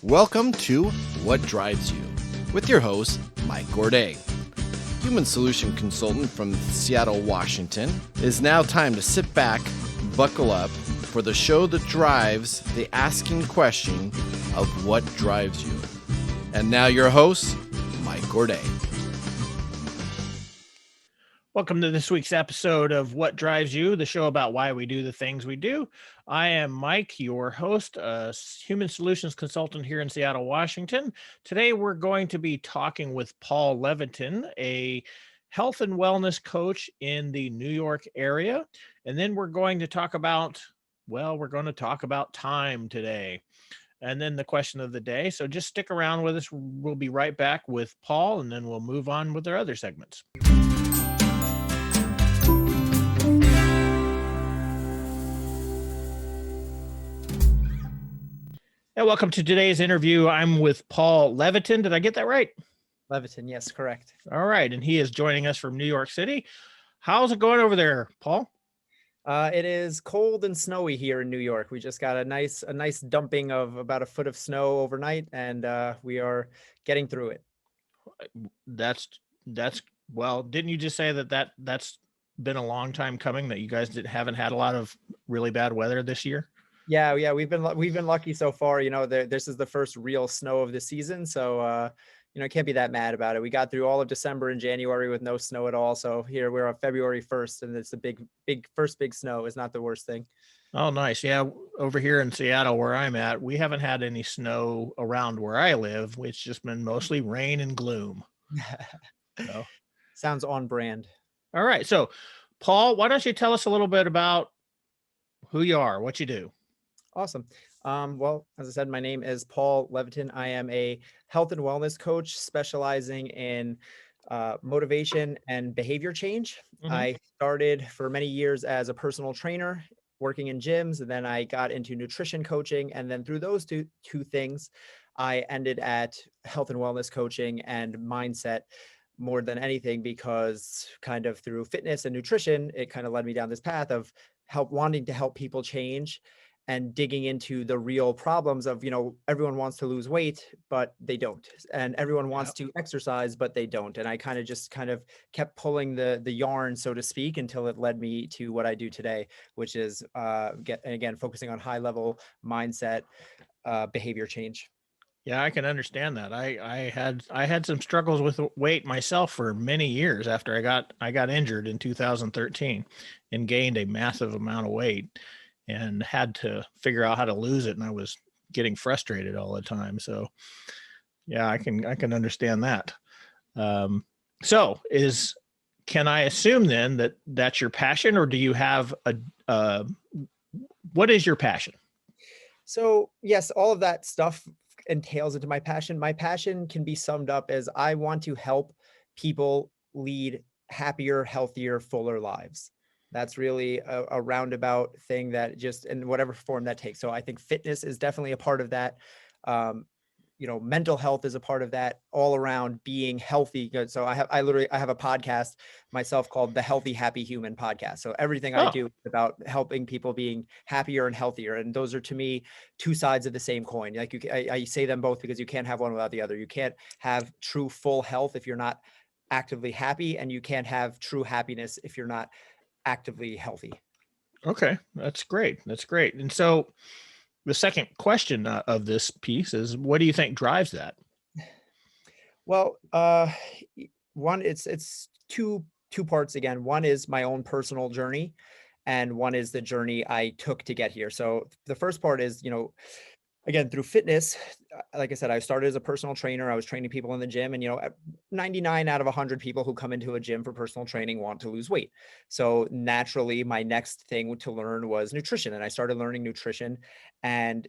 Welcome to What Drives You with your host, Mike Gourdet. Human solution consultant from Seattle, Washington. It is now time to sit back, buckle up for the show that drives the asking question of what drives you. And now your host, Mike Gourdet. Welcome to this week's episode of What Drives You, the show about why we do the things we do. I am Mike, your host, a human solutions consultant here in Seattle, Washington. Today, we're going to be talking with Paul Leviton, a health and wellness coach in the New York area. And then we're going to talk about, time today. And then the question of the day. So just stick around with us. We'll be right back with Paul, and then we'll move on with our other segments. And welcome to today's interview. I'm with Paul Leviton. Did I get that right? Leviton, yes, correct. All right. And he is joining us from New York City. How's it going over there, Paul? It is cold and snowy here in New York. We just got a nice dumping of about a foot of snow overnight, and we are getting through it. Well, didn't you just say that's been a long time coming, that you guys haven't had a lot of really bad weather this year? Yeah, we've been lucky so far. You know, this is the first real snow of the season, so can't be that mad about it. We got through all of December and January with no snow at all. So here we're on February 1st, and it's the first big snow is not the worst thing. Oh, nice. Yeah, over here in Seattle, where I'm at, we haven't had any snow around where I live. It's just been mostly rain and gloom. So. Sounds on brand. All right. So, Paul, why don't you tell us a little bit about who you are, what you do? Awesome. Well, as I said, my name is Paul Leviton. I am a health and wellness coach specializing in motivation and behavior change. Mm-hmm. I started for many years as a personal trainer working in gyms, and then I got into nutrition coaching. And then through those two things, I ended at health and wellness coaching and mindset more than anything, because kind of through fitness and nutrition, it kind of led me down this path of wanting to help people change and digging into the real problems of, everyone wants to lose weight, but they don't. And everyone wants to exercise, but they don't. And I kind of kept pulling the yarn, so to speak, until it led me to what I do today, which is, focusing on high level mindset, behavior change. Yeah, I can understand that. I had some struggles with weight myself for many years after I got injured in 2013 and gained a massive amount of weight and had to figure out how to lose it. And I was getting frustrated all the time. So yeah, I can understand that. Can I assume then that that's your passion, or do you have what is your passion? So yes, all of that stuff entails into my passion. My passion can be summed up as I want to help people lead happier, healthier, fuller lives. That's really a roundabout thing that just in whatever form that takes. So I think fitness is definitely a part of that. Mental health is a part of that, all around being healthy. So I have a podcast myself called the Healthy, Happy Human podcast. So everything I do is about helping people being happier and healthier. And those are, to me, two sides of the same coin. Like I say them both because you can't have one without the other. You can't have true full health if you're not actively happy, and you can't have true happiness if you're not actively healthy. Okay, that's great. And so the second question of this piece is, what do you think drives that? Well, one, it's two parts again. One is my own personal journey, and one is the journey I took to get here. So the first part is, again, through fitness, like I said, I started as a personal trainer. I was training people in the gym, and 99 out of 100 people who come into a gym for personal training want to lose weight. So naturally, my next thing to learn was nutrition, and I started learning nutrition. And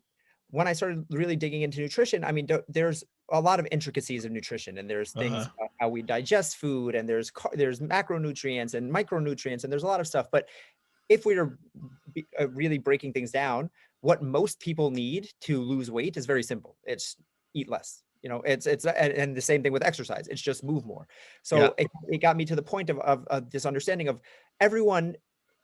when I started really digging into nutrition, I mean, there's a lot of intricacies of nutrition, and there's things about how we digest food, and there's macronutrients and micronutrients, and there's a lot of stuff. But if we are really breaking things down, what most people need to lose weight is very simple. It's eat less. And the same thing with exercise. It's just move more. So it got me to the point of this understanding of everyone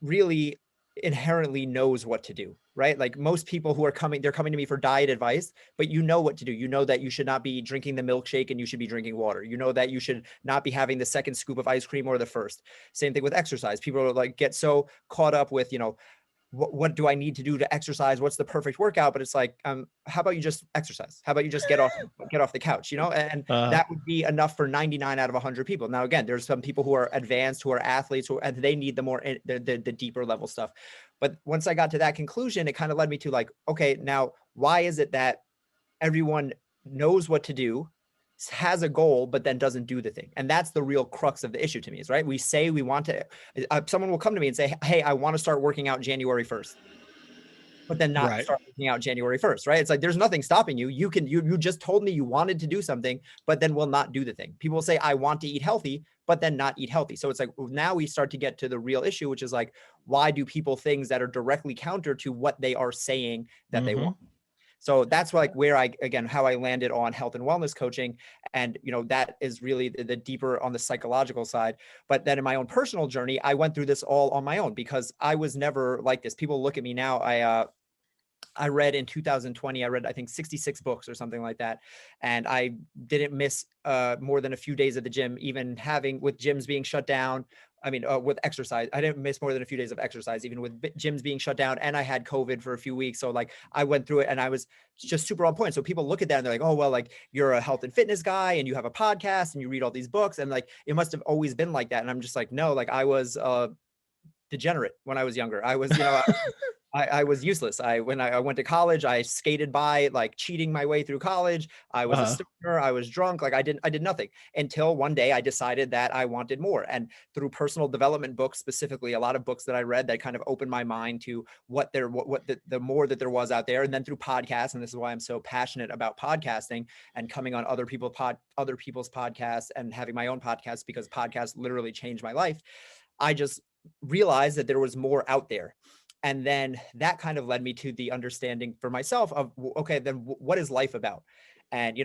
really inherently knows what to do, right? Like most people who are coming, they're coming to me for diet advice, but you know what to do. You know that you should not be drinking the milkshake and you should be drinking water. You know that you should not be having the second scoop of ice cream or the first. Same thing with exercise. People are like, get so caught up with, what do I need to do to exercise? What's the perfect workout? But it's like, how about you just exercise? How about you just get off the couch, and that would be enough for 99 out of 100 people. Now, again, there's some people who are advanced, who are athletes, and they need the more, the deeper level stuff. But once I got to that conclusion, it kind of led me to like, okay, now why is it that everyone knows what to do, has a goal, but then doesn't do the thing? And that's the real crux of the issue to me, is right. We say we want to, someone will come to me and say, hey, I want to start working out January 1st, but then not start working out January 1st, right? It's like, there's nothing stopping you. You just told me you wanted to do something, but then will not do the thing. People will say, I want to eat healthy, but then not eat healthy. So it's like, now we start to get to the real issue, which is like, why do people things that are directly counter to what they are saying that they want? So that's like where how I landed on health and wellness coaching. And, that is really the deeper on the psychological side. But then in my own personal journey, I went through this all on my own because I was never like this. People look at me now. I read in 2020, I think 66 books or something like that. And I didn't miss more than a few days at the gym, even with gyms being shut down. I mean, with exercise, I didn't miss more than a few days of exercise, even with gyms being shut down. And I had COVID for a few weeks. So like I went through it and I was just super on point. So people look at that and they're like, oh, well, like you're a health and fitness guy and you have a podcast and you read all these books. And like, it must've always been like that. And I'm just like, no, like I was degenerate when I was younger. I was, I was useless. When I went to college, I skated by, like cheating my way through college. I was a stoner. I was drunk. Like I did nothing until one day I decided that I wanted more. And through personal development books, specifically, a lot of books that I read that kind of opened my mind to what the more that there was out there. And then through podcasts, and this is why I'm so passionate about podcasting and coming on other people's podcasts and having my own podcast, because podcasts literally changed my life. I just realized that there was more out there. And then that kind of led me to the understanding for myself of, okay, then what is life about? And,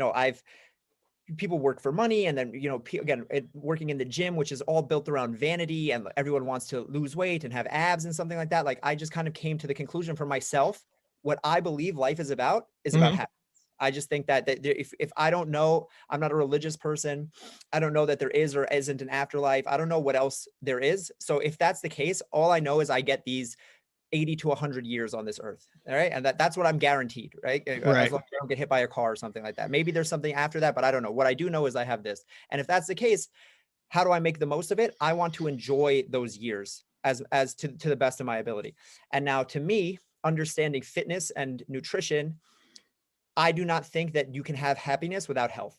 people work for money. And then, again, working in the gym, which is all built around vanity, and everyone wants to lose weight and have abs and something like that. Like I just kind of came to the conclusion for myself, what I believe life is about happiness. I just think that if I don't know, I'm not a religious person. I don't know that there is or isn't an afterlife. I don't know what else there is. So if that's the case, all I know is I get these 80 to 100 years on this earth. All right. And that's what I'm guaranteed, right? As long as I don't get hit by a car or something like that. Maybe there's something after that, but I don't know. What I do know is I have this. And if that's the case, how do I make the most of it? I want to enjoy those years as to the best of my ability. And now to me, understanding fitness and nutrition, I do not think that you can have happiness without health.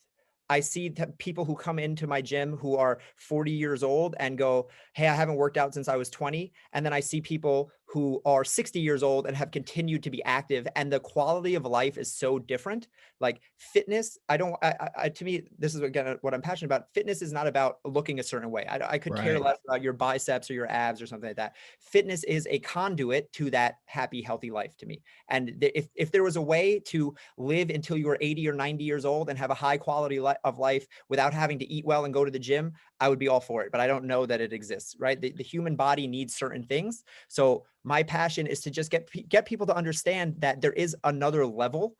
I see people who come into my gym who are 40 years old and go, hey, I haven't worked out since I was 20. And then I see people who are 60 years old and have continued to be active. And the quality of life is so different. Like fitness, to me, this is again, what I'm passionate about. Fitness is not about looking a certain way. I could care less about your biceps or your abs or something like that. Fitness is a conduit to that happy, healthy life to me. And if there was a way to live until you were 80 or 90 years old and have a high quality of life without having to eat well and go to the gym, I would be all for it. But I don't know that it exists, right? The human body needs certain things. So my passion is to just get people to understand that there is another level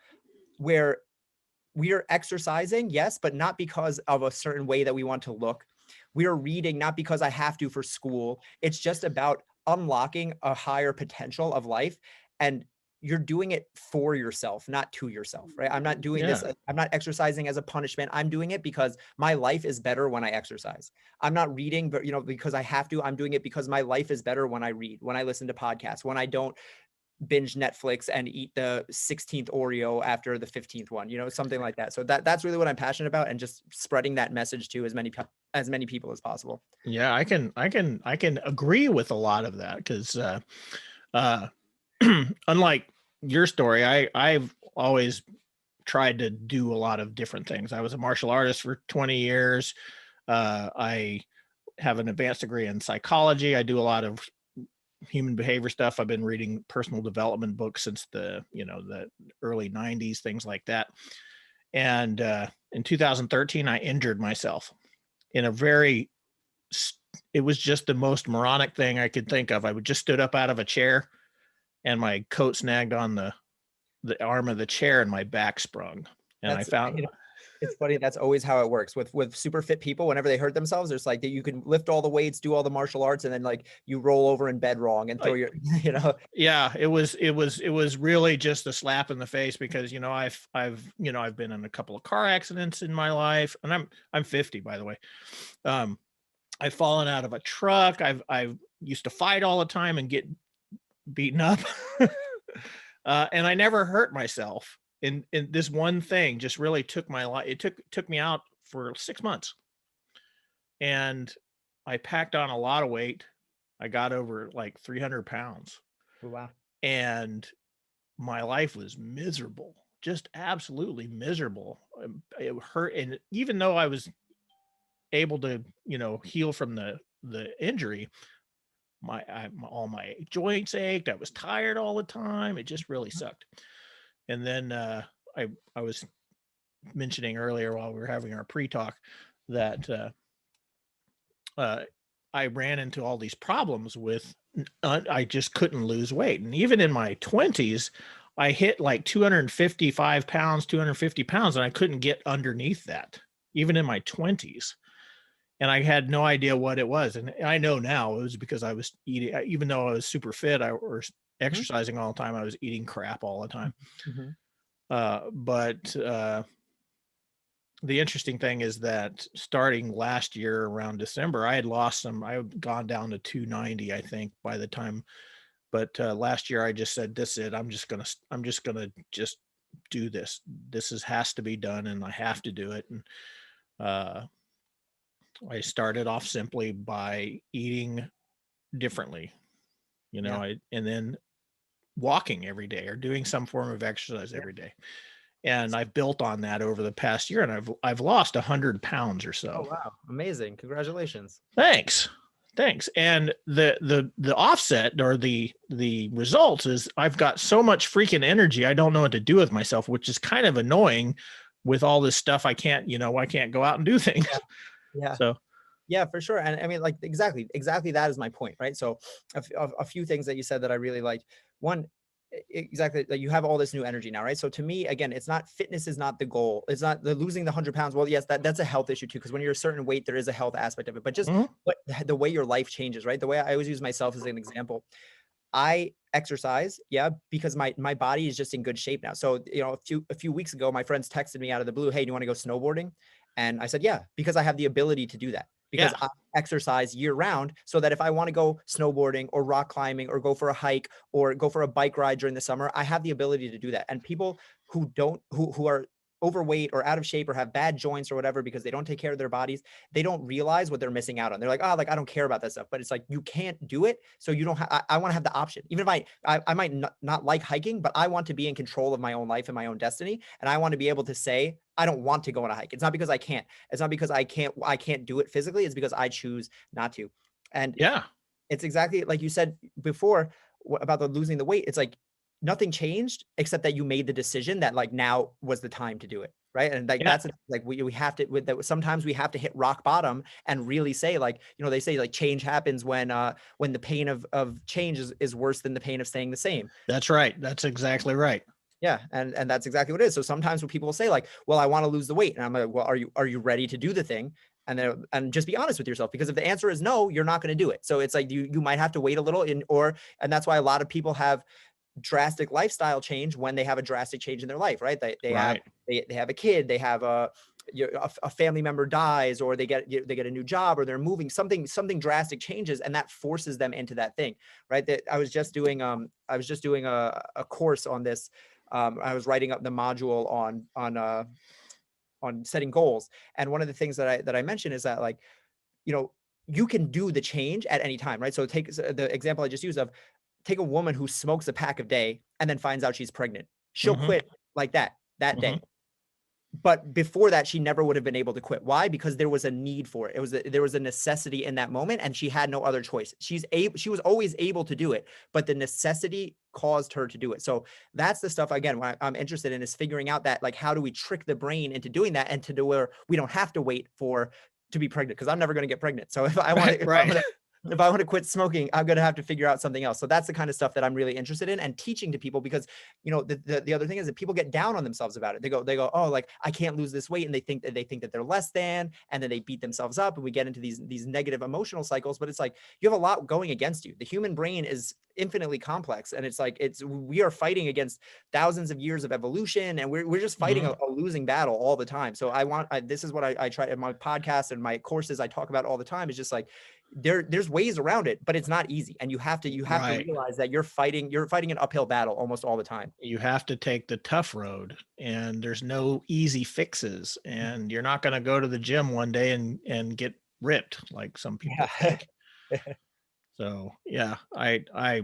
where we are exercising, yes, but not because of a certain way that we want to look. We are reading not because I have to for school. It's just about unlocking a higher potential of life. And you're doing it for yourself, not to yourself, right? I'm not doing this. I'm not exercising as a punishment. I'm doing it because my life is better when I exercise. I'm not reading, but because I have to. I'm doing it because my life is better when I read, when I listen to podcasts, when I don't binge Netflix and eat the 16th Oreo after the 15th one, something like that. So that's really what I'm passionate about, and just spreading that message to as many people as possible. Yeah, I can agree with a lot of that, because unlike your story, I've always tried to do a lot of different things. I was a martial artist for 20 years. I have an advanced degree in psychology. I do a lot of human behavior stuff. I've been reading personal development books since the early 90s, things like that. And in 2013, I injured myself in a very it was just the most moronic thing I could think of. I would just stood up out of a chair and my coat snagged on the arm of the chair and my back sprung. And I That's, found, it's funny. That's always how it works with super fit people. Whenever they hurt themselves, there's like that you can lift all the weights, do all the martial arts, and then like you roll over in bed wrong and throw your, yeah, it was really just a slap in the face because, I've been in a couple of car accidents in my life, and I'm 50, by the way. I've fallen out of a truck. I've used to fight all the time and get beaten up. And I never hurt myself. And this one thing just really took my life. It took me out for 6 months. And I packed on a lot of weight. I got over like 300 pounds. wow. And my life was miserable, just absolutely miserable. It hurt. And even though I was able to, heal from the injury, all my joints ached. I was tired all the time. It just really sucked. And then I was mentioning earlier while we were having our pre-talk that I ran into all these problems with I just couldn't lose weight. And even in my 20s, I hit like 255 pounds, 250 pounds, and I couldn't get underneath that, even in my 20s. And I had no idea what it was. And I know now it was because I was eating, even though I was super fit, or exercising all the time, I was eating crap all the time. But the interesting thing is that starting last year around December, I had gone down to 290, I think, by the time. But last year I just said, this is it. I'm just gonna do this. Has to be done, and I have to do it. And I started off simply by eating differently, and then walking every day or doing some form of exercise every day. And I've built on that over the past year, and I've lost 100 pounds or so. Oh, wow. Amazing. Congratulations. Thanks. And the offset or the results is I've got so much freaking energy. I don't know what to do with myself, which is kind of annoying with all this stuff. I can't go out and do things. Yeah. So, yeah, for sure. And I mean, like, exactly that is my point, right? So a few things that you said that I really liked. One, exactly, that you have all this new energy now, right? So to me, again, fitness is not the goal. It's not losing the 100 pounds. Well, yes, that's a health issue too, because when you're a certain weight, there is a health aspect of it. But just the way your life changes, right? The way I always use myself as an example. I exercise, because my body is just in good shape now. So, a few weeks ago, my friends texted me out of the blue, "Hey, do you want to go snowboarding?" And I said, "Yeah," because I have the ability to do that. Because I exercise year round, so that if I want to go snowboarding or rock climbing or go for a hike or go for a bike ride during the summer, I have the ability to do that. And people who are overweight or out of shape or have bad joints or whatever because they don't take care of their bodies, they don't realize what they're missing out on. They're like, oh, like I don't care about that stuff. But it's like, you can't do it. So you don't have, I want to have the option. Even if I might not like hiking, but I want to be in control of my own life and my own destiny. And I want to be able to say, I don't want to go on a hike. It's not because I can't. It's not because I can't do it physically. It's because I choose not to. And it's exactly like you said before about the losing the weight. It's like nothing changed except that you made the decision that like now was the time to do it. Right. And like, that's like, we have to, sometimes we have to hit rock bottom and really say, like, they say like change happens when the pain of change is worse than the pain of staying the same. That's right. That's exactly right. Yeah. And that's exactly what it is. So sometimes when people will say like, well, I want to lose the weight, and I'm like, well, are you ready to do the thing? And just be honest with yourself, because if the answer is no, you're not going to do it. So it's like, you might have to wait a little and that's why a lot of people have drastic lifestyle change when they have a drastic change in their life, right? They have a kid, they have a family member dies, or they get a new job, or they're moving, something drastic changes, and that forces them into that thing, right? That I was just doing a course on this. I was writing up the module on setting goals, and one of the things that I mentioned is that, like, you can do the change at any time, right? So take the example I just used of, take a woman who smokes a pack a day and then finds out she's pregnant. She'll quit like that day. But before that, she never would have been able to quit. Why? Because there was a need for it. There was a necessity in that moment, and she had no other choice. She was always able to do it, but the necessity caused her to do it. So that's the stuff, again, what I'm interested in, is figuring out that, like, how do we trick the brain into doing that, and to do where we don't have to wait for to be pregnant because I'm never going to get pregnant. So if I want to, Right. if I want to quit smoking, I'm going to have to figure out something else. So that's the kind of stuff that I'm really interested in and teaching to people, because, you know, the other thing is that people get down on themselves about it. They go, oh, like I can't lose this weight. And they think that they're less than, and then they beat themselves up, and we get into these negative emotional cycles. But it's like, you have a lot going against you. The human brain is infinitely complex. And it's like, we are fighting against thousands of years of evolution, and we're just fighting a losing battle all the time. So this is what I try in my podcast and my courses, I talk about all the time, is just like, there's ways around it, but it's not easy. And you have to realize that you're fighting an uphill battle almost all the time. You have to take the tough road, and there's no easy fixes, and you're not going to go to the gym one day and get ripped like some people think. So yeah, I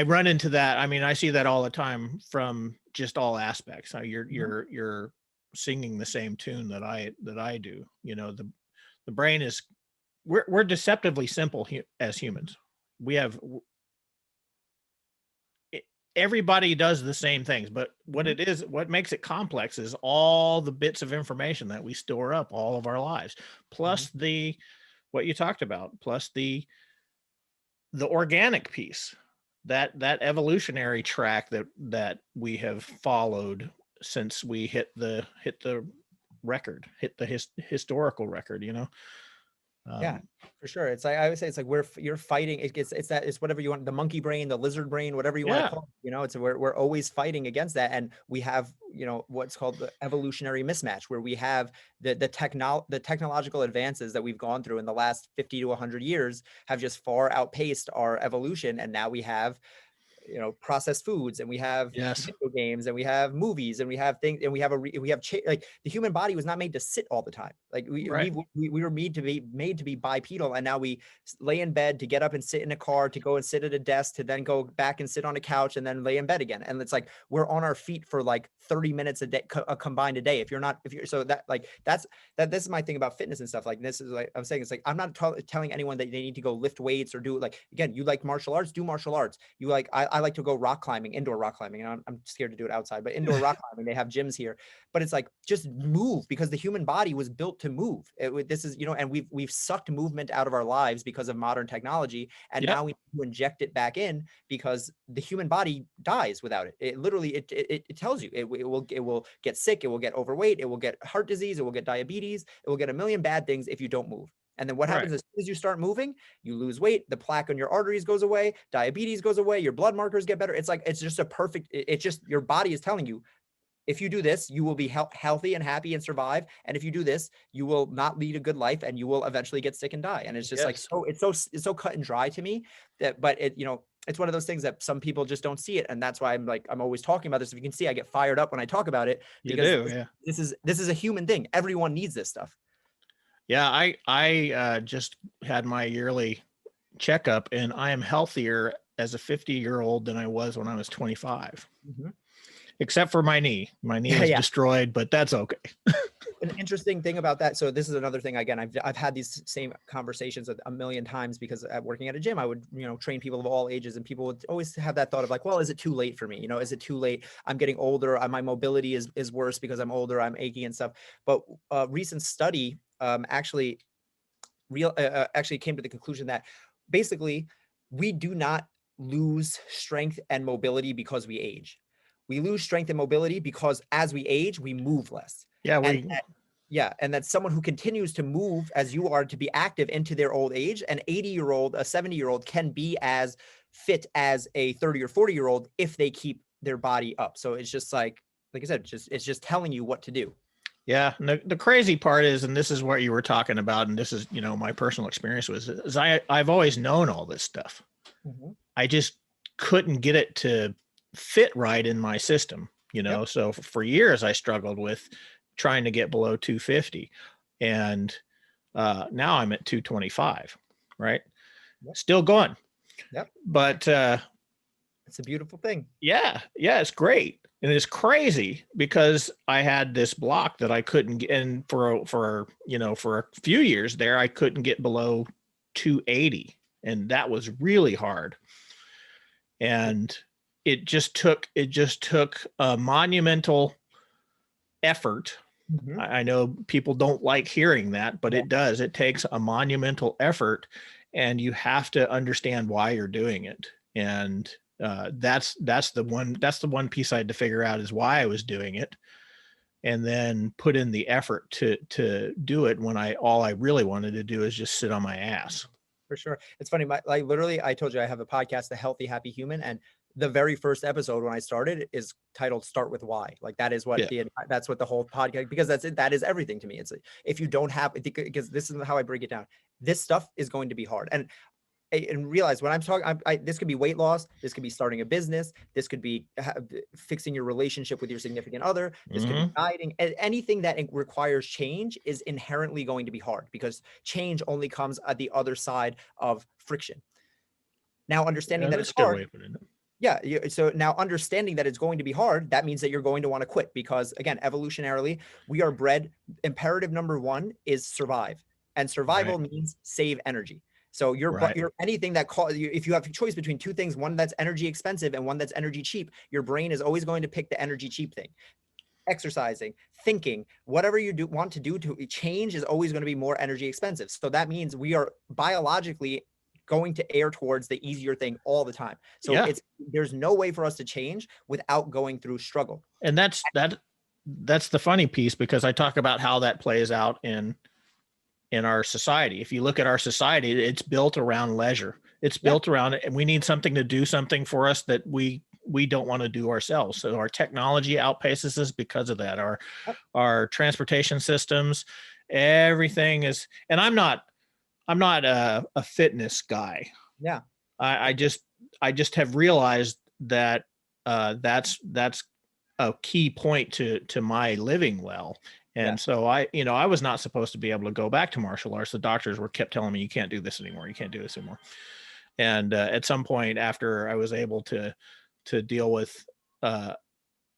run into that. I mean, I see that all the time from just all aspects. You're singing the same tune that I do. You know, the brain is, we're deceptively simple as humans. Everybody does the same things, but what makes it complex is all the bits of information that we store up all of our lives, plus what you talked about, plus the organic piece, that evolutionary track that we have followed since we hit the historical record, you know. Yeah, for sure. It's like, I would say, it's like you're fighting. It's whatever you want, the monkey brain, the lizard brain, whatever you want to call it. You know, we're always fighting against that. And we have, you know, what's called the evolutionary mismatch, where we have the technological advances that we've gone through in the last 50 to 100 years have just far outpaced our evolution. And now we have, you know, processed foods, and we have video games, and we have movies, and we have things, and we have like, the human body was not made to sit all the time. Like we were made to be bipedal, and now we lay in bed to get up and sit in a car, to go and sit at a desk, to then go back and sit on a couch, and then lay in bed again. And it's like, we're on our feet for like 30 minutes a day, combined a day. This is my thing about fitness and stuff. Like, this is like I'm saying, it's like, I'm not telling anyone that they need to go lift weights or do, like, again, you like martial arts, do martial arts. You like, I like to go rock climbing, indoor rock climbing, and I'm scared to do it outside, but indoor rock climbing, they have gyms here. But it's like, just move, because the human body was built to move. This is, you know, and we've sucked movement out of our lives because of modern technology, and now we need to inject it back in, because the human body dies without it. It literally, it tells you, it will get sick, it will get overweight, it will get heart disease, it will get diabetes, it will get a million bad things if you don't move. And then what happens as soon as you start moving, you lose weight, the plaque on your arteries goes away, diabetes goes away, your blood markers get better. It's like, it's just a perfect, it's just, your body is telling you, if you do this, you will be healthy and happy and survive. And if you do this, you will not lead a good life, and you will eventually get sick and die. And it's just like, it's so cut and dry to me but it, you know, it's one of those things that some people just don't see it. And that's why I'm always talking about this. If you can see, I get fired up when I talk about it, because this is a human thing. Everyone needs this stuff. Yeah, I just had my yearly checkup, and I am healthier as a 50-year-old than I was when I was 25. Except for my knee. My knee is destroyed, but that's okay. An interesting thing about that. So this is another thing. Again, I've had these same conversations a million times, because working at a gym, I would, you know, train people of all ages, and people would always have that thought of like, well, is it too late for me? You know, is it too late? I'm getting older. My mobility is worse because I'm older. I'm achy and stuff. But a recent study actually came to the conclusion that basically we do not lose strength and mobility because we age. We lose strength and mobility because as we age, we move less. And that's someone who continues to move as you are, to be active into their old age. An 80-year-old, a 70-year-old can be as fit as a 30 or 40-year-old if they keep their body up. So it's just like I said, it's just telling you what to do. Yeah. The crazy part is, and this is what you were talking about, and this is, you know, my personal experience is I've always known all this stuff. I just couldn't get it to fit right in my system, you know? So for years I struggled with trying to get below 250, and now I'm at 225, right? Still going. But it's a beautiful thing. Yeah, it's great. And it's crazy, because I had this block that I couldn't get in for a few years there. I couldn't get below 280, and that was really hard. And it just took a monumental effort Mhm. I know people don't like hearing that, but Yeah. it does. It takes a monumental effort, and you have to understand why you're doing it. And that's the one piece I had to figure out, is why I was doing it, and then put in the effort to do it when all I really wanted to do is just sit on my ass. For sure. It's funny. Like literally, I told you I have a podcast, The Healthy Happy Human, and the very first episode when I started is titled "Start with Why." Like that is what Yeah. that's what the whole podcast, because that's it. That is everything to me. It's like, if you don't have, because this is how I break it down. This stuff is going to be hard, and realize when I'm talking, this could be weight loss, this could be starting a business, this could be fixing your relationship with your significant other, this could be Mhm. dieting. Anything that requires change is inherently going to be hard, because change only comes at the other side of friction. Now, understanding Yeah, that that's it's a good hard, way of putting it. yeah. So now understanding that it's going to be hard, that means that you're going to want to quit, because again, evolutionarily, we are bred. Imperative number one is survive, and survival Right. means save energy. So Right. you're anything that if you have a choice between two things, one that's energy expensive and one that's energy cheap, your brain is always going to pick the energy cheap thing. Exercising, thinking, whatever you want to do to change is always going to be more energy expensive. So that means we are biologically going to err towards the easier thing all the time. So Yeah. there's no way for us to change without going through struggle. And that's the funny piece, because I talk about how that plays out in our society. If you look at our society, it's built around leisure. It's Yeah. built around it, and we need something to do something for us that we don't want to do ourselves. So our technology outpaces us because of that. Our transportation systems, everything is. And I'm not a fitness guy. Yeah. I just have realized that that's a key point to my living well. And Yeah. so I was not supposed to be able to go back to martial arts. The doctors kept telling me, you can't do this anymore. You can't do this anymore. And at some point, after I was able to deal with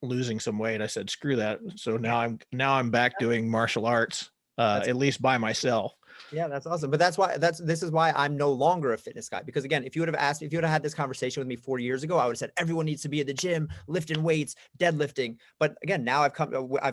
losing some weight, I said, screw that. So now I'm back doing martial arts, That's at least by myself. Yeah, that's awesome. But this is why I'm no longer a fitness guy. Because again, if you would have had this conversation with me 4 years ago, I would have said everyone needs to be at the gym, lifting weights, deadlifting. But again, now I've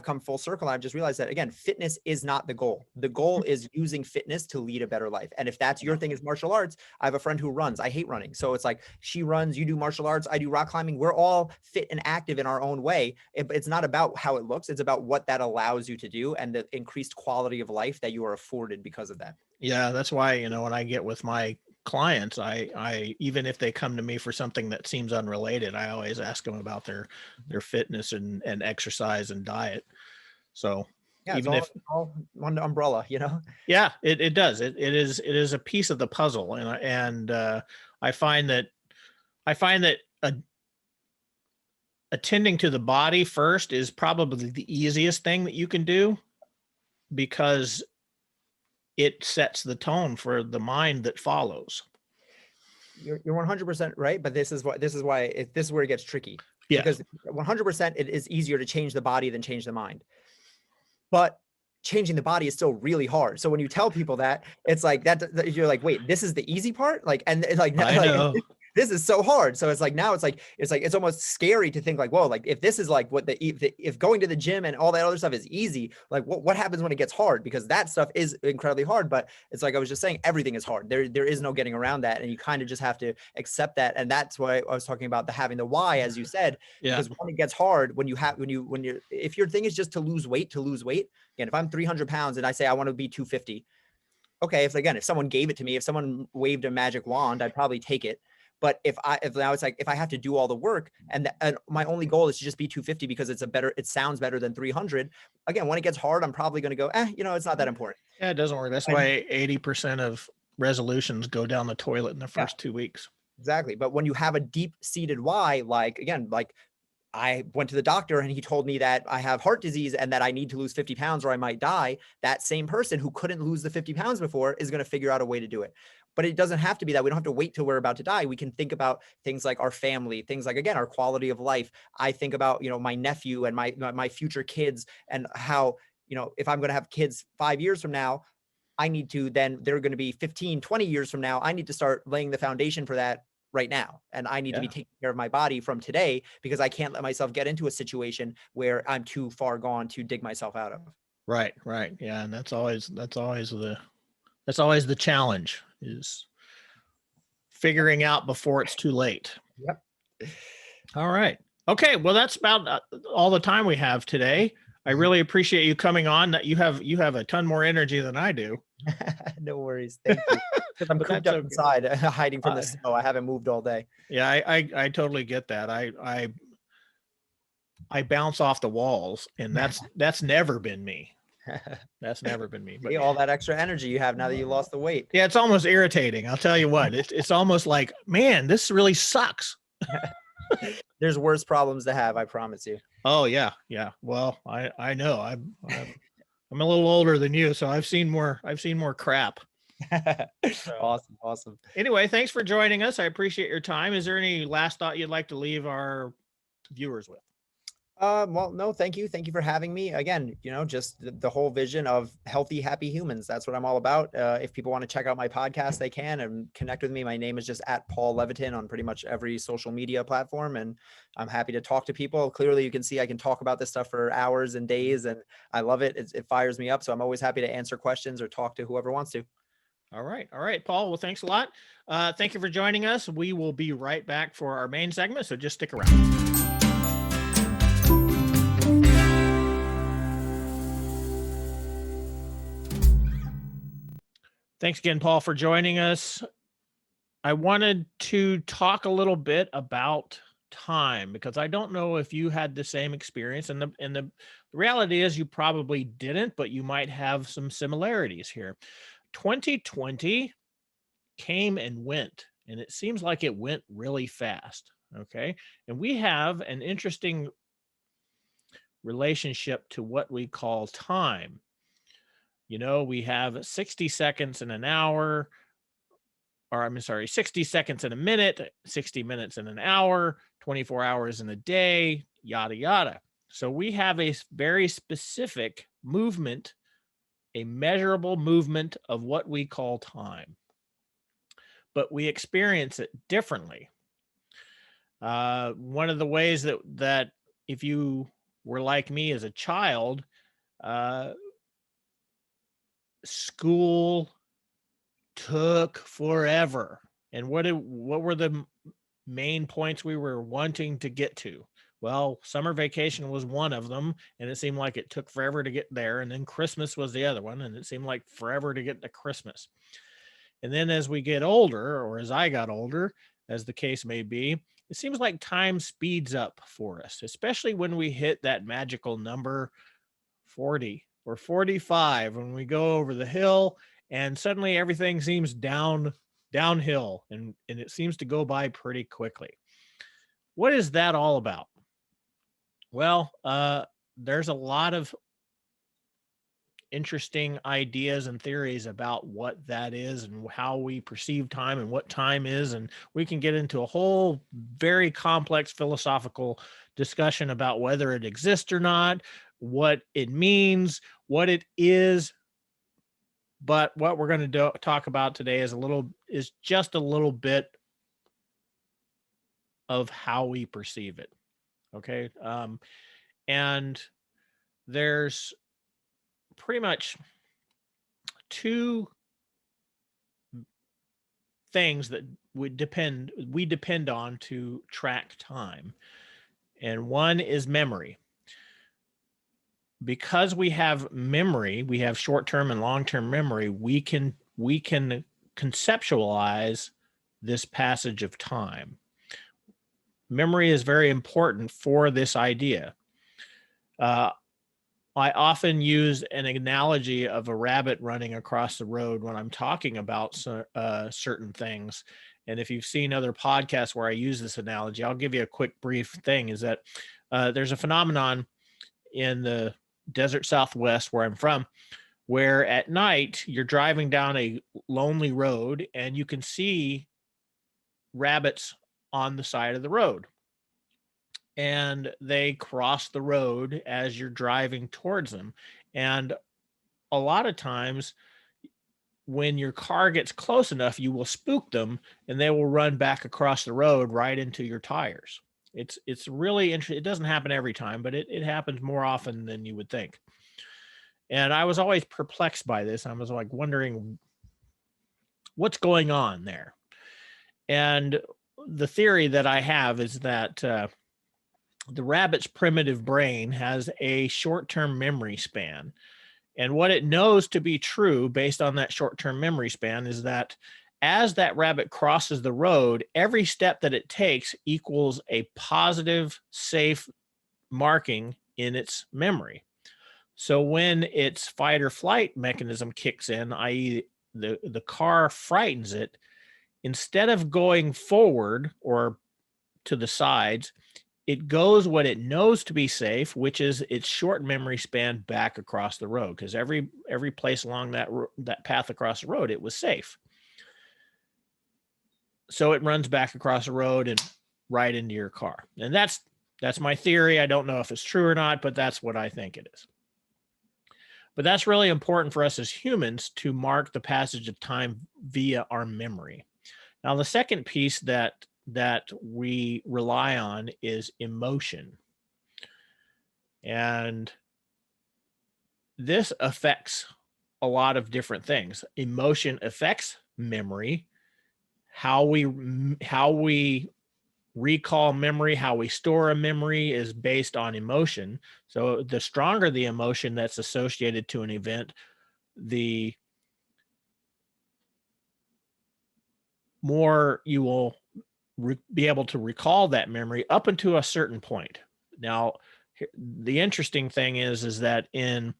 come full circle. I've just realized that again, fitness is not the goal. The goal is using fitness to lead a better life. And if that's your thing is martial arts, I have a friend who runs. I hate running. So it's like she runs, you do martial arts, I do rock climbing. We're all fit and active in our own way. It's not about how it looks. It's about what that allows you to do and the increased quality of life that you are afforded because of that. Yeah, that's why, when I get with my clients, I even if they come to me for something that seems unrelated, I always ask them about their fitness and exercise and diet. So Yeah, even if, it's all one umbrella, yeah, it does. It is a piece of the puzzle. And I find that uh, attending to the body first is probably the easiest thing that you can do, because it sets the tone for the mind that follows. You're 100% right, but this is why this is where it gets tricky, Yeah, because 100% it is easier to change the body than change the mind. But changing the body is still really hard. So when you tell people that, it's like that you're like, wait, this is the easy part? Like, and like, I know. this is so hard. So it's like now it's almost scary to think like, whoa, like if this is like what if going to the gym and all that other stuff is easy, like what happens when it gets hard? Because that stuff is incredibly hard. But it's like I was just saying, everything is hard. There is no getting around that, and you kind of just have to accept that. And that's why I was talking about having the why, as you said, Yeah. because when it gets hard, when you're if your thing is just to lose weight, again, if I'm 300 pounds and I say I want to be 250, okay, if someone gave it to me, if someone waved a magic wand, I'd probably take it. But if now it's like, if I have to do all the work and my only goal is to just be 250 because it sounds better than 300. Again, when it gets hard, I'm probably going to go, it's not that important. Yeah, it doesn't work. That's And why 80% of resolutions go down the toilet in the yeah, first 2 weeks. exactly. But when you have a deep seated why, like I went to the doctor and he told me that I have heart disease and that I need to lose 50 pounds or I might die. That same person who couldn't lose the 50 pounds before is going to figure out a way to do it. But it doesn't have to be that. We don't have to wait till we're about to die. We can think about things like our family, things like, again, our quality of life. I think about, my nephew and my future kids, and how, if I'm going to have kids 5 years from now, they're going to be 15, 20 years from now. I need to start laying the foundation for that right now. And I need to be taking care of my body from today, because I can't let myself get into a situation where I'm too far gone to dig myself out of. Right. Yeah. And that's always the challenge, is figuring out before it's too late. Yep. All right. Okay. Well, that's about all the time we have today. I really appreciate you coming on. That you have a ton more energy than I do. No worries. Thank you. Because I'm But cooped that's up okay. inside, hiding from the snow. I haven't moved all day. Yeah, I totally get that. I bounce off the walls, and that's never been me. That's never been me. But See, all that extra energy you have now that you lost the weight. yeah, it's almost irritating. I'll tell you what. It's almost like, man, this really sucks. There's worse problems to have, I promise you. Oh yeah. Well, I know. I'm a little older than you, so I've seen more crap. Awesome. Anyway, thanks for joining us. I appreciate your time. Is there any last thought you'd like to leave our viewers with? Well, no, thank you. Thank you for having me again. Just the whole vision of healthy, happy humans. That's what I'm all about. If people want to check out my podcast, they can, and connect with me. My name is just at Paul Leviton on pretty much every social media platform. And I'm happy to talk to people. Clearly you can see I can talk about this stuff for hours and days, and I love it. It fires me up. So I'm always happy to answer questions or talk to whoever wants to. All right, Paul. Well, thanks a lot. Thank you for joining us. We will be right back for our main segment, so just stick around. Thanks again, Paul, for joining us. I wanted to talk a little bit about time, because I don't know if you had the same experience, and the reality is you probably didn't, but you might have some similarities here. 2020 came and went, and it seems like it went really fast. Okay. And we have an interesting relationship to what we call time. We have 60 seconds in an hour, or I'm sorry, 60 seconds in a minute, 60 minutes in an hour, 24 hours in a day, yada, yada. So we have a very specific movement, a measurable movement of what we call time, but we experience it differently. One of the ways that if you were like me as a child, school took forever. And what were the main points we were wanting to get to? Well, summer vacation was one of them, and it seemed like it took forever to get there. And then Christmas was the other one, and it seemed like forever to get to Christmas. And then as we get older, or as I got older, as the case may be, it seems like time speeds up for us, especially when we hit that magical number 40 or 45, when we go over the hill and suddenly everything seems downhill, and it seems to go by pretty quickly. What is that all about? Well, there's a lot of interesting ideas and theories about what that is and how we perceive time and what time is. And we can get into a whole very complex philosophical discussion about whether it exists or not, what it means, what it is. But what we're going to talk about today is just a little bit of how we perceive it. Okay. And there's pretty much two things that we depend on to track time. And one is memory. Because we have memory, we have short-term and long-term memory, we can conceptualize this passage of time. Memory is very important for this idea. I often use an analogy of a rabbit running across the road when I'm talking about certain things. And if you've seen other podcasts where I use this analogy, I'll give you a quick brief thing, is that there's a phenomenon in the desert Southwest where I'm from, where at night you're driving down a lonely road and you can see rabbits on the side of the road. And they cross the road as you're driving towards them. And a lot of times when your car gets close enough, you will spook them and they will run back across the road right into your tires. It's really interesting. It doesn't happen every time, but it happens more often than you would think. And I was always perplexed by this. I was like wondering what's going on there. And the theory that I have is that the rabbit's primitive brain has a short-term memory span. And what it knows to be true based on that short-term memory span is that as that rabbit crosses the road, every step that it takes equals a positive, safe marking in its memory. So when its fight or flight mechanism kicks in, i.e., the car frightens it, instead of going forward or to the sides, it goes what it knows to be safe, which is its short memory span back across the road, because every place along that path across the road, it was safe. So it runs back across the road and right into your car. And that's my theory. I don't know if it's true or not, but that's what I think it is. But that's really important for us as humans to mark the passage of time via our memory. Now, the second piece that we rely on is emotion. And this affects a lot of different things. Emotion affects memory, how we recall memory, how we store a memory is based on emotion. So the stronger the emotion that's associated to an event, the more you will be able to recall that memory up until a certain point. Now, the interesting thing is that in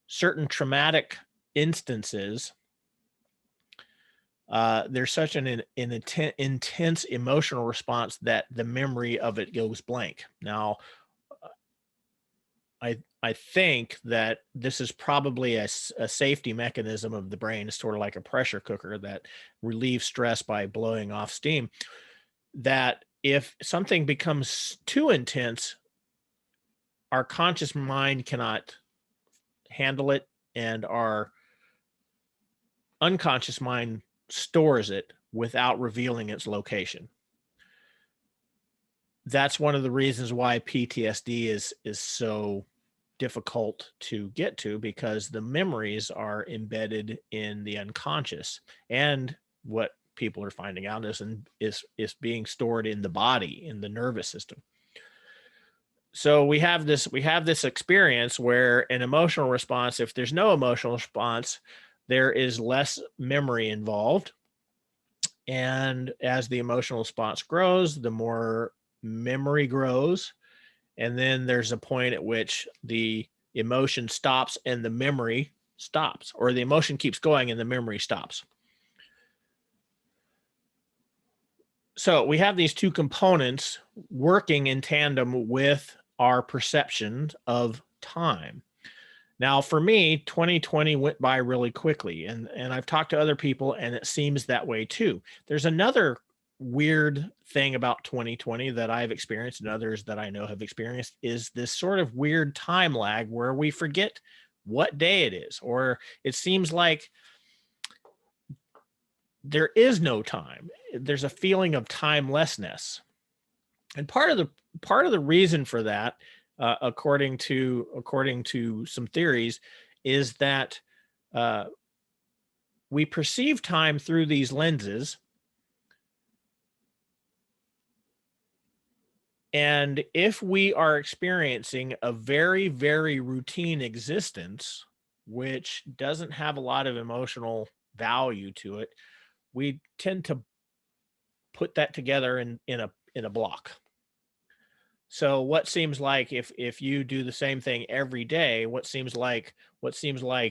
certain traumatic instances, there's such an intense emotional response that the memory of it goes blank. Now, I think that this is probably a safety mechanism of the brain, sort of like a pressure cooker that relieves stress by blowing off steam, that if something becomes too intense, our conscious mind cannot handle it, and our unconscious mind stores it without revealing its location. That's one of the reasons why PTSD is so difficult to get to, because the memories are embedded in the unconscious, and what people are finding out is being stored in the body, in the nervous system. So we have this experience where an emotional response, if there's no emotional response, there is less memory involved. And as the emotional response grows, the more memory grows. And then there's a point at which the emotion stops and the memory stops, or the emotion keeps going and the memory stops. So we have these two components working in tandem with our perception of time. Now, for me, 2020 went by really quickly, and I've talked to other people, and it seems that way too. There's another weird thing about 2020 that I've experienced, and others that I know have experienced, is this sort of weird time lag where we forget what day it is, or it seems like there is no time. There's a feeling of timelessness. And part of the reason for that, according to some theories, is that we perceive time through these lenses, and if we are experiencing a very, very routine existence, which doesn't have a lot of emotional value to it, we tend to put that together in a block. So what seems like, if you do the same thing every day, what seems like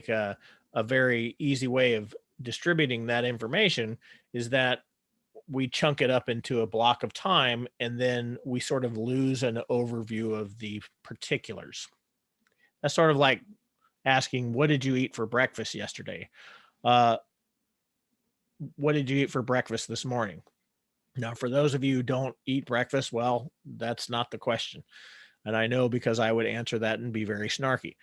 a very easy way of distributing that information is that we chunk it up into a block of time, and then we sort of lose an overview of the particulars. That's sort of like asking, what did you eat for breakfast yesterday? What did you eat for breakfast this morning? Now, for those of you who don't eat breakfast, well, that's not the question. And I know, because I would answer that and be very snarky.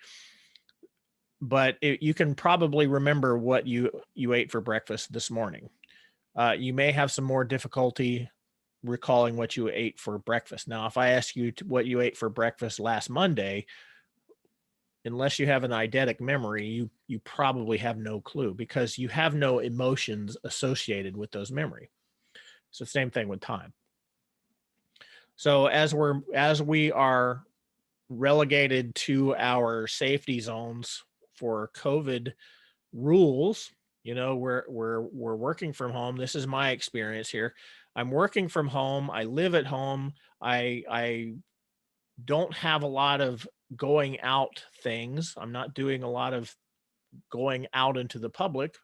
But you can probably remember what you ate for breakfast this morning. You may have some more difficulty recalling what you ate for breakfast. Now, if I ask you what you ate for breakfast last Monday, unless you have an eidetic memory, you probably have no clue because you have no emotions associated with those memory. It's the same thing with time. So as we are relegated to our safety zones for COVID rules, we're working from home. This is my experience here. I'm working from home. I live at home. I don't have a lot of going out things. I'm not doing a lot of going out into the public.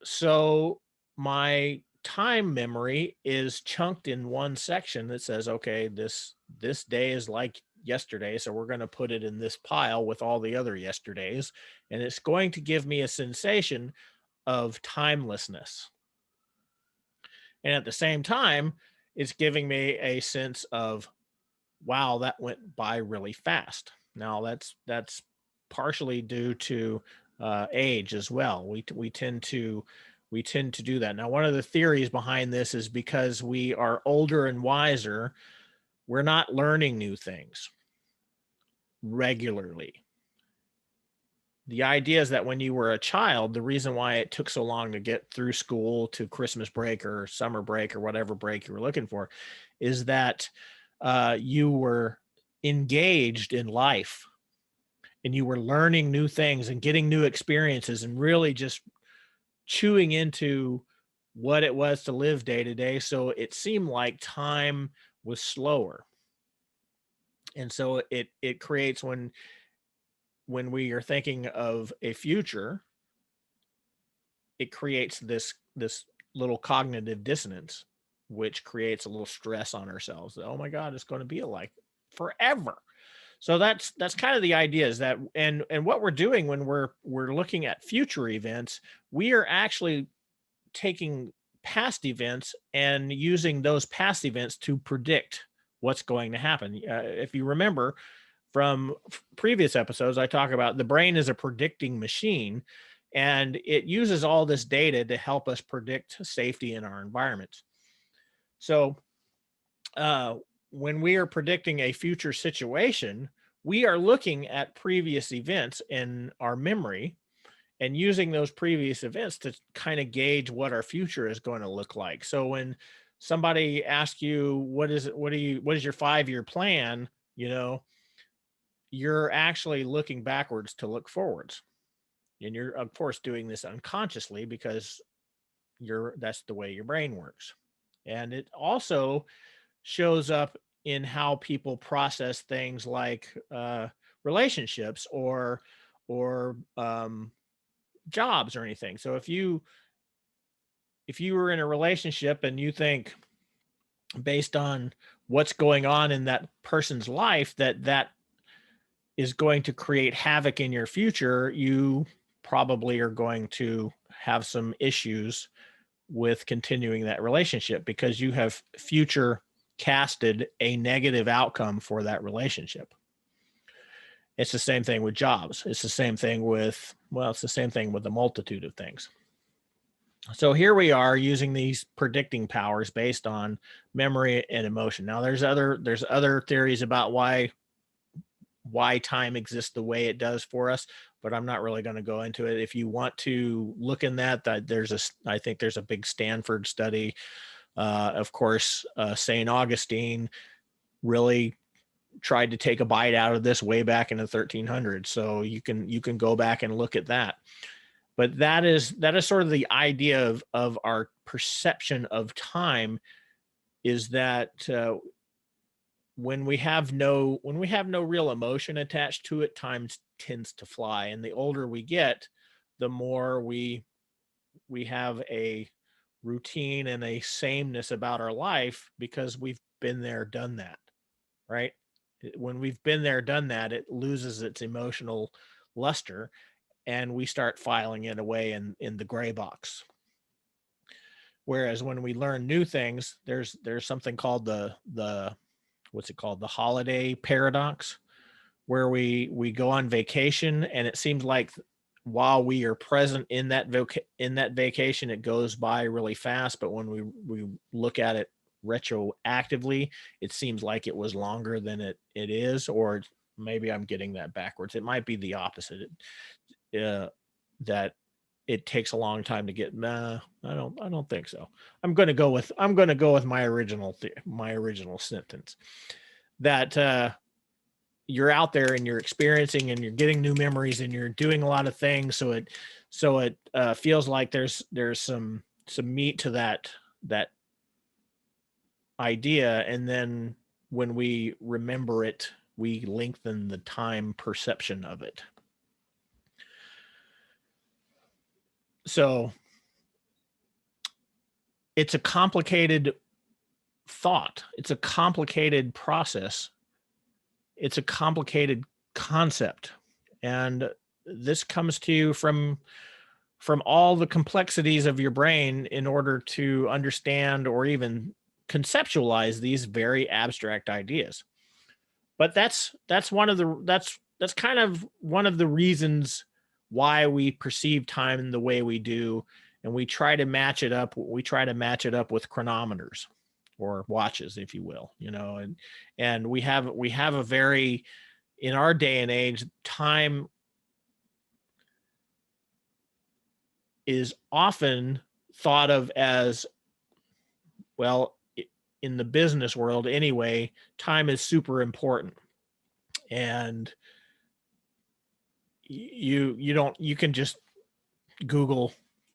So my time memory is chunked in one section that says, okay, this day is like yesterday, so we're going to put it in this pile with all the other yesterdays, and it's going to give me a sensation of timelessness. And at the same time, it's giving me a sense of, wow, that went by really fast. Now that's partially due to age as well. We tend to do that. Now, one of the theories behind this is because we are older and wiser, we're not learning new things regularly. The idea is that when you were a child, the reason why it took so long to get through school to Christmas break or summer break or whatever break you were looking for is that you were engaged in life and you were learning new things and getting new experiences and really just chewing into what it was to live day to day. So it seemed like time was slower. And so it creates when we are thinking of a future, it creates this little cognitive dissonance, which creates a little stress on ourselves. Oh my God, it's going to be like forever. So that's kind of the idea is that, and what we're doing when we're looking at future events, we are actually taking past events and using those past events to predict what's going to happen. If you remember from previous episodes, I talk about the brain is a predicting machine, and it uses all this data to help us predict safety in our environments. So when we are predicting a future situation, we are looking at previous events in our memory and using those previous events to kind of gauge what our future is going to look like. So when somebody asks you, what is your 5-year plan? You're actually looking backwards to look forwards. And you're of course doing this unconsciously because that's the way your brain works. And it also shows up in how people process things like relationships or jobs or anything. So if you were in a relationship and you think based on what's going on in that person's life that is going to create havoc in your future, you probably are going to have some issues with continuing that relationship because you have future casted a negative outcome for that relationship. It's the same thing with jobs. It's the same thing with a multitude of things. So here we are using these predicting powers based on memory and emotion. Now there's other theories about why time exists the way it does for us, but I'm not really going to go into it. If you want to look in that I think there's a big Stanford study. Of course, St. Augustine really tried to take a bite out of this way back in the 1300s. So you can go back and look at that. But that is sort of the idea of our perception of time, is that when we have no real emotion attached to it, time tends to fly. And the older we get, the more we have a routine and a sameness about our life because we've been there, done that, right? When we've been there, done that, it loses its emotional luster and we start filing it away in the gray box. Whereas when we learn new things, there's something called the what's it called? The holiday paradox, where we go on vacation and it seems like while we are present in that vacation, it goes by really fast. But when we look at it retroactively, it seems like it was longer than it is, or maybe I'm getting that backwards. It might be the opposite. That it takes a long time to get. Nah, I don't think so. I'm going to go with my original sentence, that you're out there and you're experiencing and you're getting new memories and you're doing a lot of things. So it feels like there's some meat to that idea. And then when we remember it, we lengthen the time perception of it. So it's a complicated thought. It's a complicated process. It's a complicated concept. And this comes to you from all the complexities of your brain in order to understand or even conceptualize these very abstract ideas. But that's kind of one of the reasons why we perceive time in the way we do, and we try to match it up with chronometers or watches, if you will, and we have a very, in our day and age, time is often thought of as, well, in the business world anyway, time is super important. And you can just Google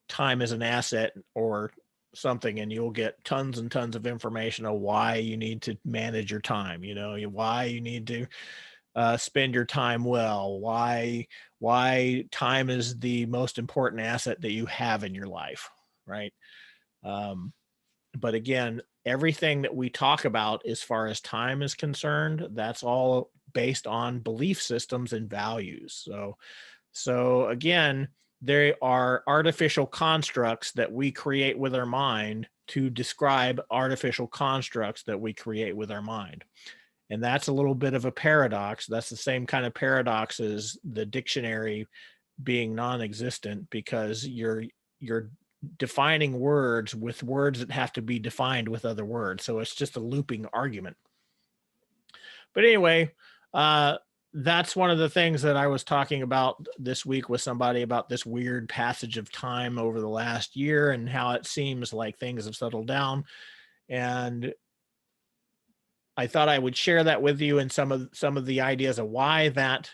time as an asset or something, and you'll get tons and tons of information on why you need to manage your time, why you need to spend your time well, why time is the most important asset that you have in your life, right? But again, everything that we talk about as far as time is concerned, that's all based on belief systems and values. So again, there are artificial constructs that we create with our mind to describe artificial constructs that we create with our mind. And that's a little bit of a paradox. That's the same kind of paradox as the dictionary being non-existent, because you're defining words with words that have to be defined with other words. So it's just a looping argument. But anyway, that's one of the things that I was talking about this week with somebody, about this weird passage of time over the last year and how it seems like things have settled down. And I thought I would share that with you and some of the ideas of why that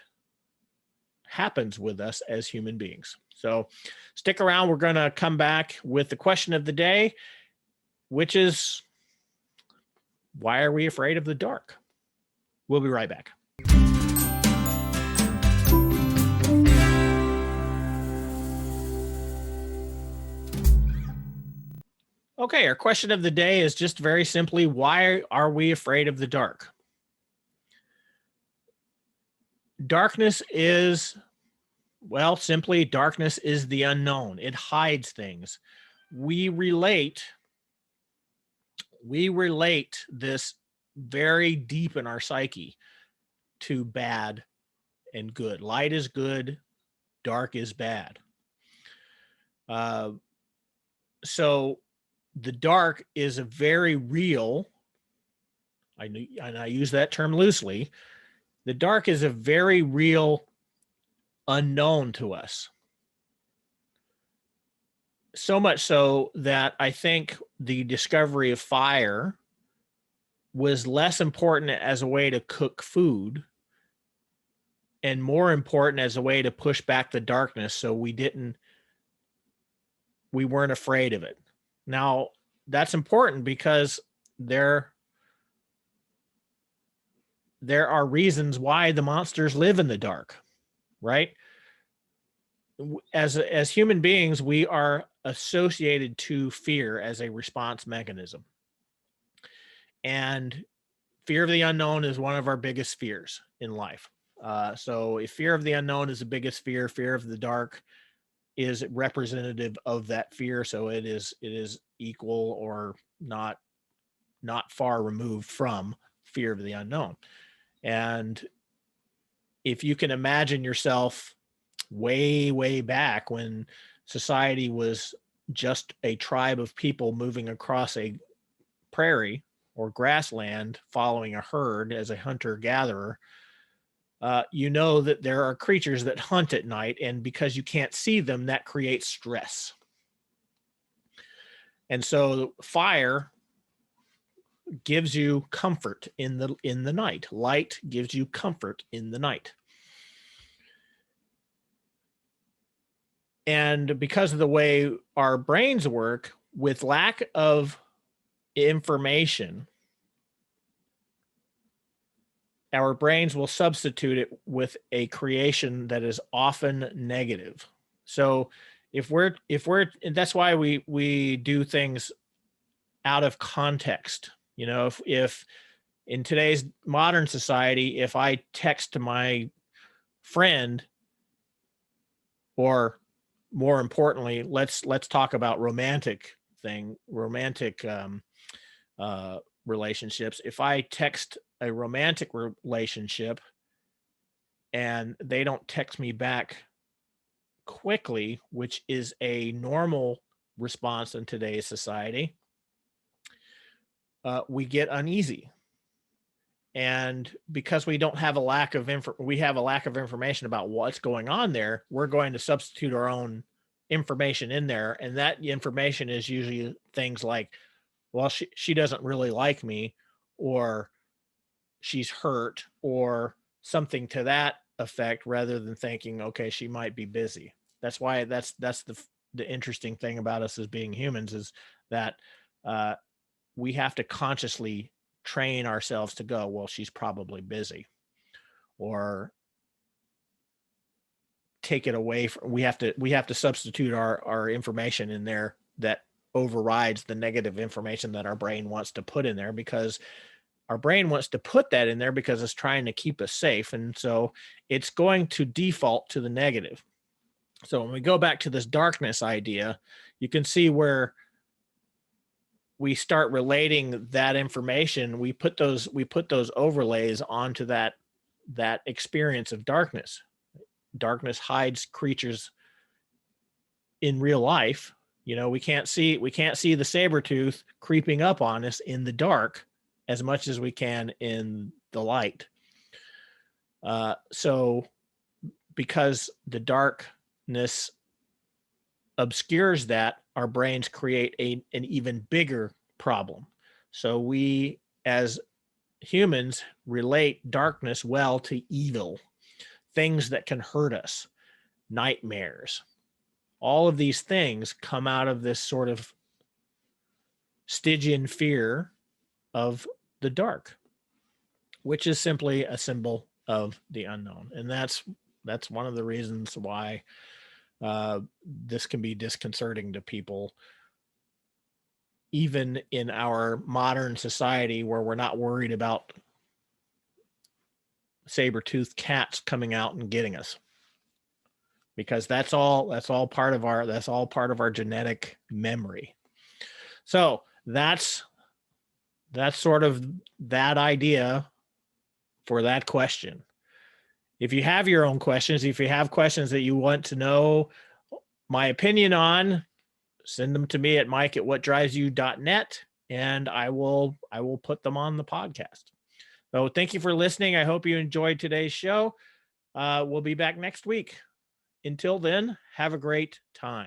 happens with us as human beings. So stick around. We're going to come back with the question of the day, which is, why are we afraid of the dark? We'll be right back. Okay, our question of the day is just very simply, why are we afraid of the dark? Darkness is, well, simply darkness is the unknown. It hides things. We relate this very deep in our psyche to bad and good. Light is good, dark is bad. So the dark is a very real, and I use that term loosely, the dark is a very real unknown to us. So much so that I think the discovery of fire was less important as a way to cook food and more important as a way to push back the darkness, so we weren't afraid of it. Now, that's important because there are reasons why the monsters live in the dark, right? As human beings, we are associated to fear as a response mechanism. And fear of the unknown is one of our biggest fears in life. So if fear of the unknown is the biggest fear, fear of the dark is representative of that fear. So it is equal or not far removed from fear of the unknown. And if you can imagine yourself way, way back when society was just a tribe of people moving across a prairie or grassland, following a herd as a hunter-gatherer, you know that there are creatures that hunt at night, and because you can't see them, that creates stress. And so fire gives you comfort in the night. Light gives you comfort in the night. And because of the way our brains work, with lack of information, our brains will substitute it with a creation that is often negative. So if we're and that's why we do things out of context. You know, if in today's modern society, if I text to my friend, or more importantly, let's talk about romantic relationships. If I text a romantic relationship and they don't text me back quickly, which is a normal response in today's society, we get uneasy. And because we don't have a lack of information about what's going on there, we're going to substitute our own information in there. And that information is usually things like, well, she doesn't really like me, or she's hurt, or something to that effect, rather than thinking, okay, she might be busy. That's why that's the interesting thing about us as being humans, is that we have to consciously train ourselves to go, well, she's probably busy, or take it away from, we have to substitute our information in there that overrides the negative information that our brain wants to put in there, because our brain wants to put that in there because it's trying to keep us safe. And so it's going to default to the negative. So when we go back to this darkness idea, you can see where we start relating that information. We put those overlays onto that experience of darkness. Darkness hides creatures in real life. You know, we can't see the saber tooth creeping up on us in the dark as much as we can in the light. So because the darkness obscures that, our brains create an even bigger problem. So we, as humans, relate darkness well to evil, things that can hurt us, nightmares. All of these things come out of this sort of Stygian fear of the dark, which is simply a symbol of the unknown. And that's one of the reasons why this can be disconcerting to people, even in our modern society, where we're not worried about saber-toothed cats coming out and getting us, because that's all part of our genetic memory. So that's sort of that idea for that question. If you have your own questions, if you have questions that you want to know my opinion on, send them to me at mike@whatdrivesyou.net, and I will put them on the podcast. So thank you for listening. I hope you enjoyed today's show. We'll be back next week. Until then, have a great time.